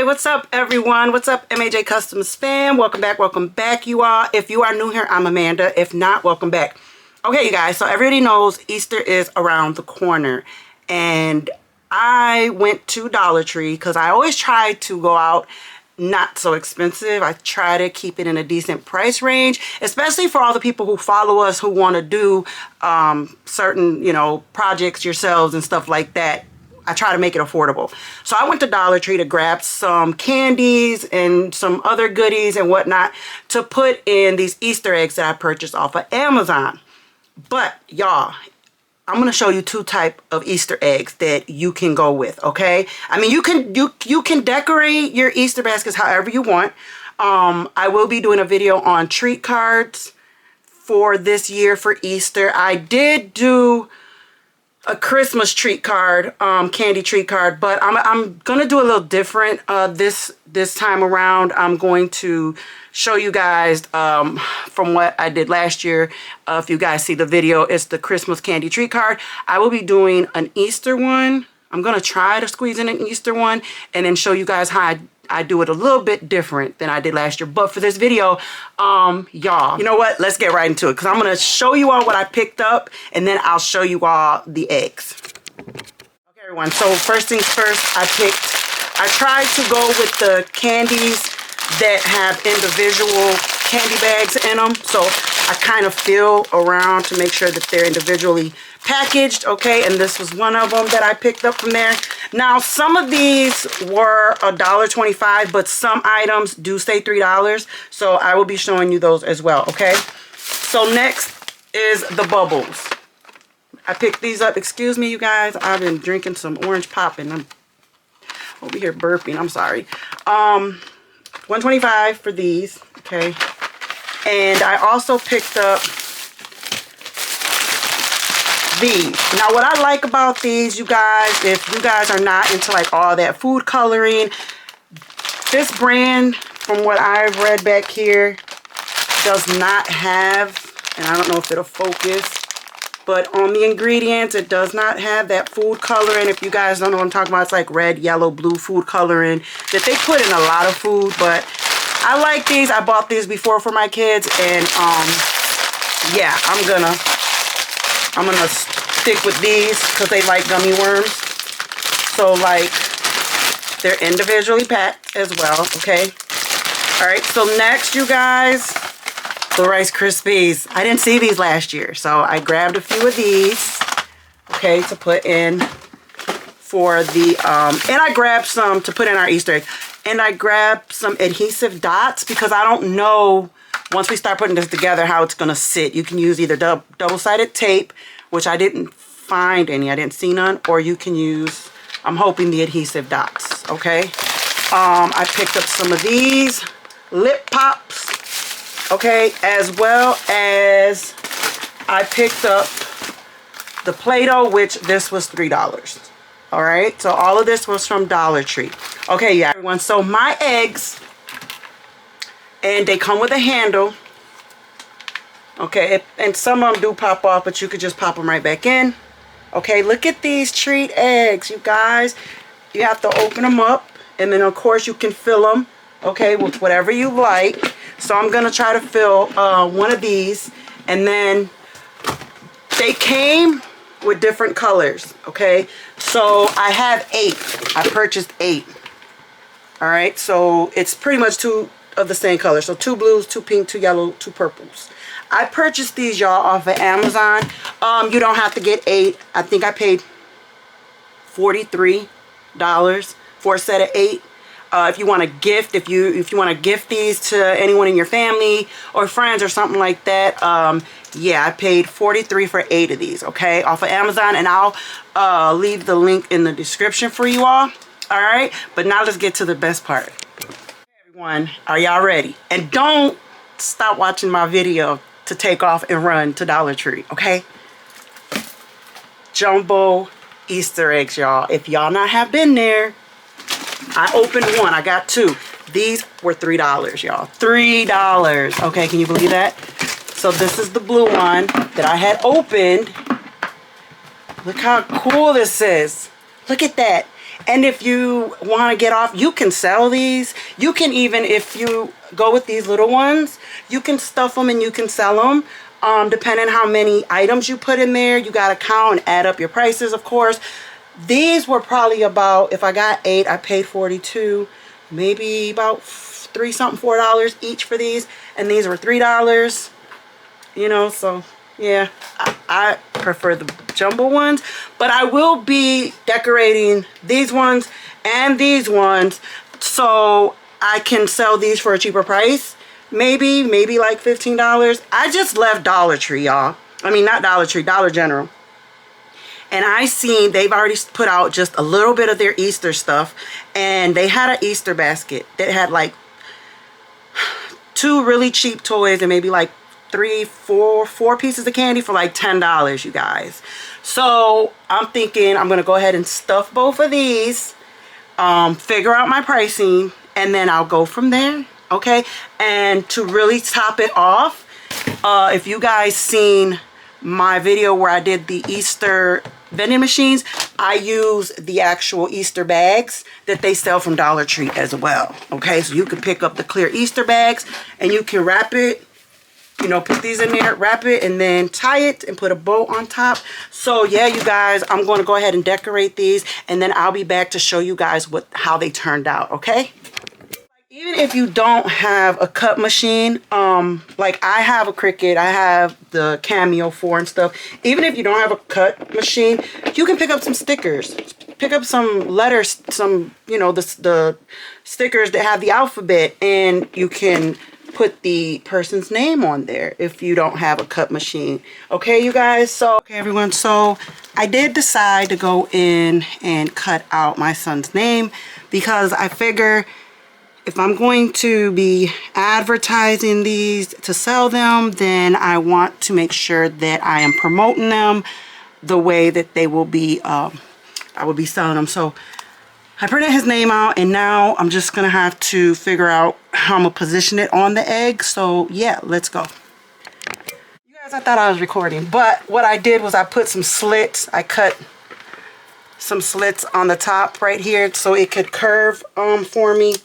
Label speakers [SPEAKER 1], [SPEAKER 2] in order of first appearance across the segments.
[SPEAKER 1] Hi, what's up everyone? What's up M.A.J. Customs fam? Welcome back you all. If you are new here, I'm Amanda. If not, welcome back. Okay, you guys, so everybody knows Easter is around the corner, and I went to Dollar Tree because I always try to go out not so expensive. I try to keep it in a decent price range, especially for all the people who follow us who want to do certain, projects yourselves and stuff like that. I try to make it affordable. So I went to Dollar Tree to grab some candies and some other goodies and whatnot to put in these Easter eggs that I purchased off of Amazon. But y'all, I'm going to show you two type of Easter eggs that you can go with, okay? I mean, you can decorate your Easter baskets however you want. I will be doing a video on treat cards for this year for Easter. I did do a Christmas treat card, candy treat card, but I'm gonna do a little different this time around. I'm going to show you guys from what I did last year. If you guys see the video, it's the Christmas candy treat card. I will be doing an Easter one. I'm gonna try to squeeze in an Easter one and then show you guys how I do it a little bit different than I did last year. But for this video, y'all, you know what? Let's get right into it because I'm going to show you all what I picked up and then I'll show you all the eggs. Okay, everyone. So first things first, I tried to go with the candies that have individual candy bags in them. So I kind of feel around to make sure that they're individually packaged, okay? And this was one of them that I picked up from there. Now, some of these were $1.25, but some items do say $3, so I will be showing you those as well, okay? So next is the bubbles. I picked these up. Excuse me, you guys. I've been drinking some orange pop and I'm over here burping. I'm sorry. $1.25 for these, okay? And I also picked up these. Now, what I like about these, you guys, if you guys are not into like all that food coloring, this brand, from what I've read back here, does not have, and I don't know if it'll focus, but on the ingredients, it does not have that food coloring. If you guys don't know what I'm talking about, it's like red, yellow, blue food coloring that they put in a lot of food, but I like these. I bought these before for my kids, and yeah, I'm gonna stick with these because they like gummy worms. So like they're individually packed as well, okay? All right, so next, you guys, the Rice Krispies. I didn't see these last year, so I grabbed a few of these, okay, to put in for the and I grabbed some to put in our Easter egg. And I grabbed some adhesive dots because I don't know, once we start putting this together, how it's going to sit. You can use either double-sided tape, which I didn't find any. I didn't see none. Or you can use, I'm hoping, the adhesive dots, okay? I picked up some of these lip pops, okay? As well as I picked up the Play-Doh, which this was $3. All right, so all of this was from Dollar Tree. Okay, yeah, everyone, so my eggs, and they come with a handle. Okay, and some of them do pop off, but you could just pop them right back in. Okay, look at these treat eggs, you guys. You have to open them up, and then, of course, you can fill them, okay, with whatever you like. So I'm going to try to fill one of these, and then they came with different colors, okay? So I have 8. I purchased 8. All right, so it's pretty much 2 of the same color. So 2 blues, 2 pink, 2 yellow, 2 purples. I purchased these, y'all, off of Amazon. You don't have to get 8. I think I paid $43 for a set of 8. If you want to gift, if you want to gift these to anyone in your family or friends or something like that, yeah, I paid $43 for 8 of these, okay, off of Amazon, and I'll leave the link in the description for you all right? But now let's get to the best part. Okay, everyone, are y'all ready? And don't stop watching my video to take off and run to Dollar Tree, okay? Jumbo Easter eggs, y'all. If y'all not have been there, I opened one. I got 2. These were $3, y'all. $3. Okay, can you believe that? So this is the blue one that I had opened. Look how cool this is. Look at that. And if you want to get off, you can sell these. You can even, if you go with these little ones, you can stuff them and you can sell them. Depending how many items you put in there, you got to count and add up your prices, of course. These were probably about, if I got 8, I paid 42, maybe about $4 each for these. And these were $3, you know, so yeah, I prefer the jumbo ones, but I will be decorating these ones and these ones so I can sell these for a cheaper price. Maybe like $15. I just left Dollar Tree, y'all. I mean, not Dollar Tree, Dollar General. And I seen they've already put out just a little bit of their Easter stuff, and they had an Easter basket that had like 2 really cheap toys and maybe like 4 pieces of candy for like $10, you guys. So I'm thinking I'm gonna go ahead and stuff both of these, figure out my pricing, and then I'll go from there. Okay, and to really top it off, if you guys seen my video where I did the Easter vending machines, I use the actual Easter bags that they sell from Dollar Tree as well. Okay, so you can pick up the clear Easter bags and you can wrap it, you know, put these in there, wrap it, and then tie it and put a bow on top. So yeah, you guys, I'm going to go ahead and decorate these, and then I'll be back to show you guys how they turned out. Okay, even if you don't have a cut machine, like I have a Cricut, I have the Cameo 4 and stuff. Even if you don't have a cut machine, you can pick up some stickers, pick up some letters, some, you know, the stickers that have the alphabet, and you can put the person's name on there if you don't have a cut machine. Okay, you guys. So okay, everyone, so I did decide to go in and cut out my son's name because I figure if I'm going to be advertising these to sell them, then I want to make sure that I am promoting them the way that they will be, I will be selling them. So I printed his name out, and now I'm just gonna have to figure out how I'm gonna position it on the egg. So yeah, let's go. You guys, I thought I was recording, but what I did was I put some slits. I cut some slits on the top right here so it could curve for me.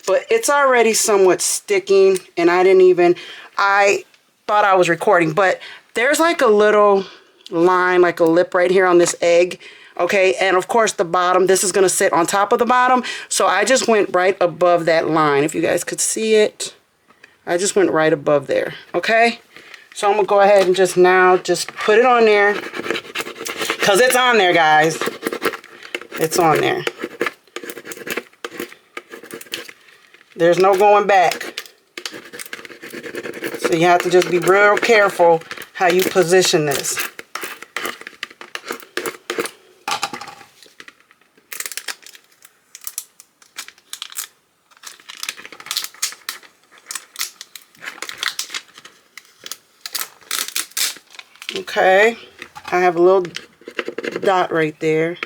[SPEAKER 1] But it's already somewhat sticking, and I thought I was recording, but there's like a little line, like a lip right here on this egg. Okay, and of course the bottom, this is gonna sit on top of the bottom. So I just went right above that line. If you guys could see it, I just went right above there. Okay, so I'm gonna go ahead and just put it on there, because it's on there, guys. It's on there. There's no going back. So you have to just be real careful how you position this. Okay, I have a little dot right there.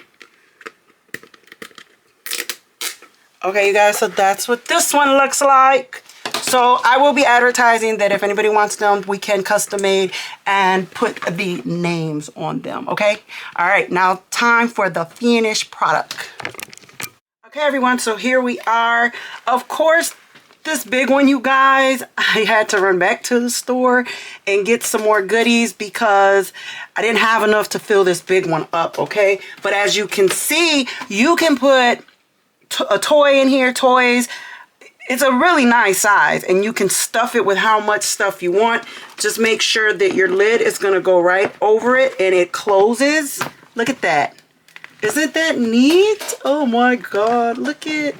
[SPEAKER 1] Okay, you guys, so that's what this one looks like. So I will be advertising that if anybody wants them, we can custom made and put the names on them. Okay, all right, now time for the finished product. Okay, everyone, so here we are. Of course, this big one, you guys, I had to run back to the store and get some more goodies because I didn't have enough to fill this big one up. Okay, but as you can see, you can put a toy in here, toys. It's a really nice size, and you can stuff it with how much stuff you want. Just make sure that your lid is going to go right over it and it closes. Look at that. Isn't that neat? Oh my god, look at.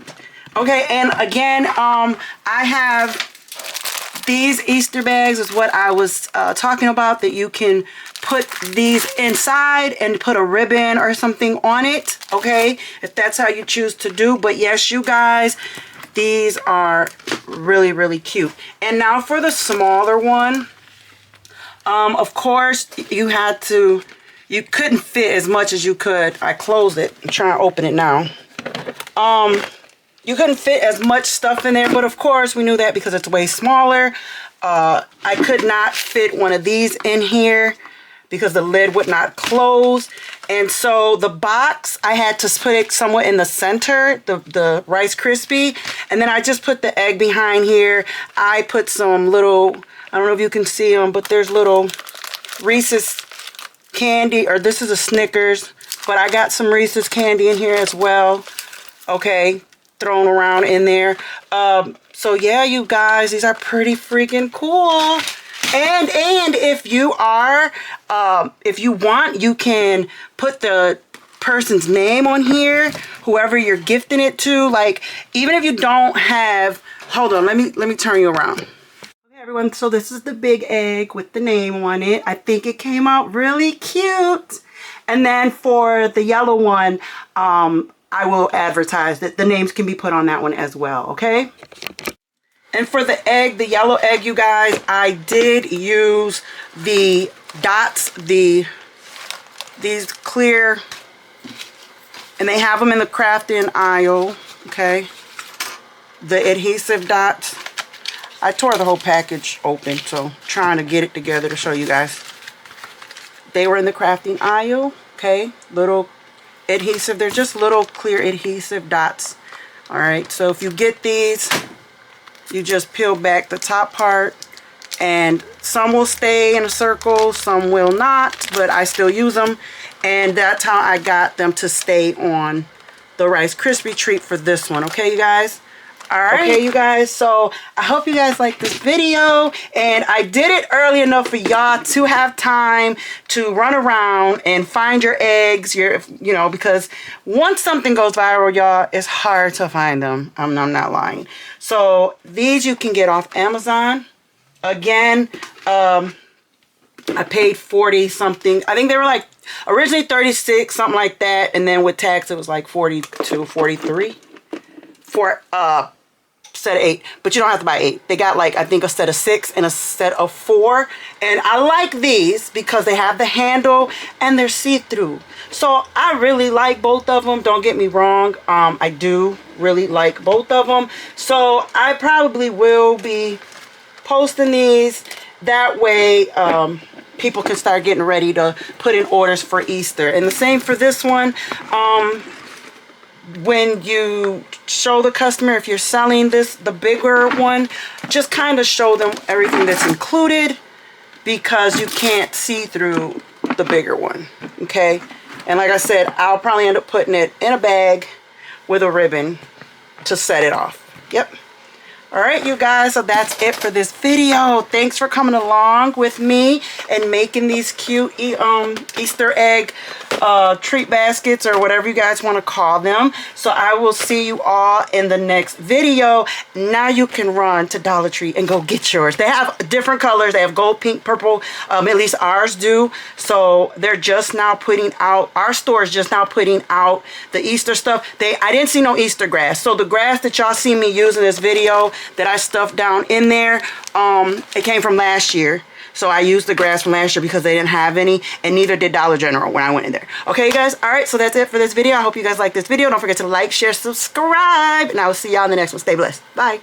[SPEAKER 1] Okay, and again, I have these Easter bags is what I was talking about, that you can put these inside and put a ribbon or something on it, okay, if that's how you choose to do. But yes, you guys, these are really, really cute. And now for the smaller one, of course, you couldn't fit as much as you could. I closed it. I'm trying to open it now. You couldn't fit as much stuff in there, but of course we knew that because it's way smaller. I could not fit one of these in here because the lid would not close. And so the box, I had to put it somewhere in the center, the Rice Krispie. And then I just put the egg behind here. I put some little, I don't know if you can see them, but there's little Reese's candy, or this is a Snickers, but I got some Reese's candy in here as well. Okay, thrown around in there. So yeah, you guys, these are pretty freaking cool. And if you are, if you want, you can put the person's name on here, whoever you're gifting it to. Like, even if you don't have, hold on, let me turn you around. Okay, everyone, so this is the big egg with the name on it. I think it came out really cute. And then for the yellow one, I will advertise that the names can be put on that one as well, okay? And for the egg, the yellow egg, you guys, I did use the dots, these clear, and they have them in the crafting aisle, okay? The adhesive dots. I tore the whole package open, so trying to get it together to show you guys. They were in the crafting aisle, okay? Little adhesive, they're just little clear adhesive dots. All right, so if you get these, you just peel back the top part, and some will stay in a circle, some will not, but I still use them. And that's how I got them to stay on the Rice Krispie treat for this one, okay, you guys? All right, okay, you guys, so I hope you guys like this video, and I did it early enough for y'all to have time to run around and find your eggs, you know, because once something goes viral, y'all, it's hard to find them. I'm not lying. So these you can get off Amazon. Again, I paid 40 something. I think they were like originally 36, something like that, and then with tax it was like 42, 43 for set of 8, but you don't have to buy 8. They got like, I think, a set of 6 and a set of 4, and I like these because they have the handle and they're see-through. So I really like both of them, don't get me wrong. I do really like both of them, so I probably will be posting these. That way people can start getting ready to put in orders for Easter. And the same for this one. When you show the customer, if you're selling this, the bigger one, just kind of show them everything that's included, because you can't see through the bigger one, okay? And like I said, I'll probably end up putting it in a bag with a ribbon to set it off. Yep. All right, you guys, so that's it for this video. Thanks for coming along with me and making these cute Easter egg treat baskets, or whatever you guys want to call them. So I will see you all in the next video. Now you can run to Dollar Tree and go get yours. They have different colors. They have gold, pink, purple. At least ours do. So they're just now putting out, our store is just now putting out the Easter stuff. I didn't see no Easter grass. So the grass that y'all see me use in this video that I stuffed down in there, it came from last year. So I used the grass from last year because they didn't have any, and neither did Dollar General when I went in there. Okay, you guys? All right, so that's it for this video. I hope you guys like this video. Don't forget to like, share, subscribe, and I will see y'all in the next one. Stay blessed. Bye.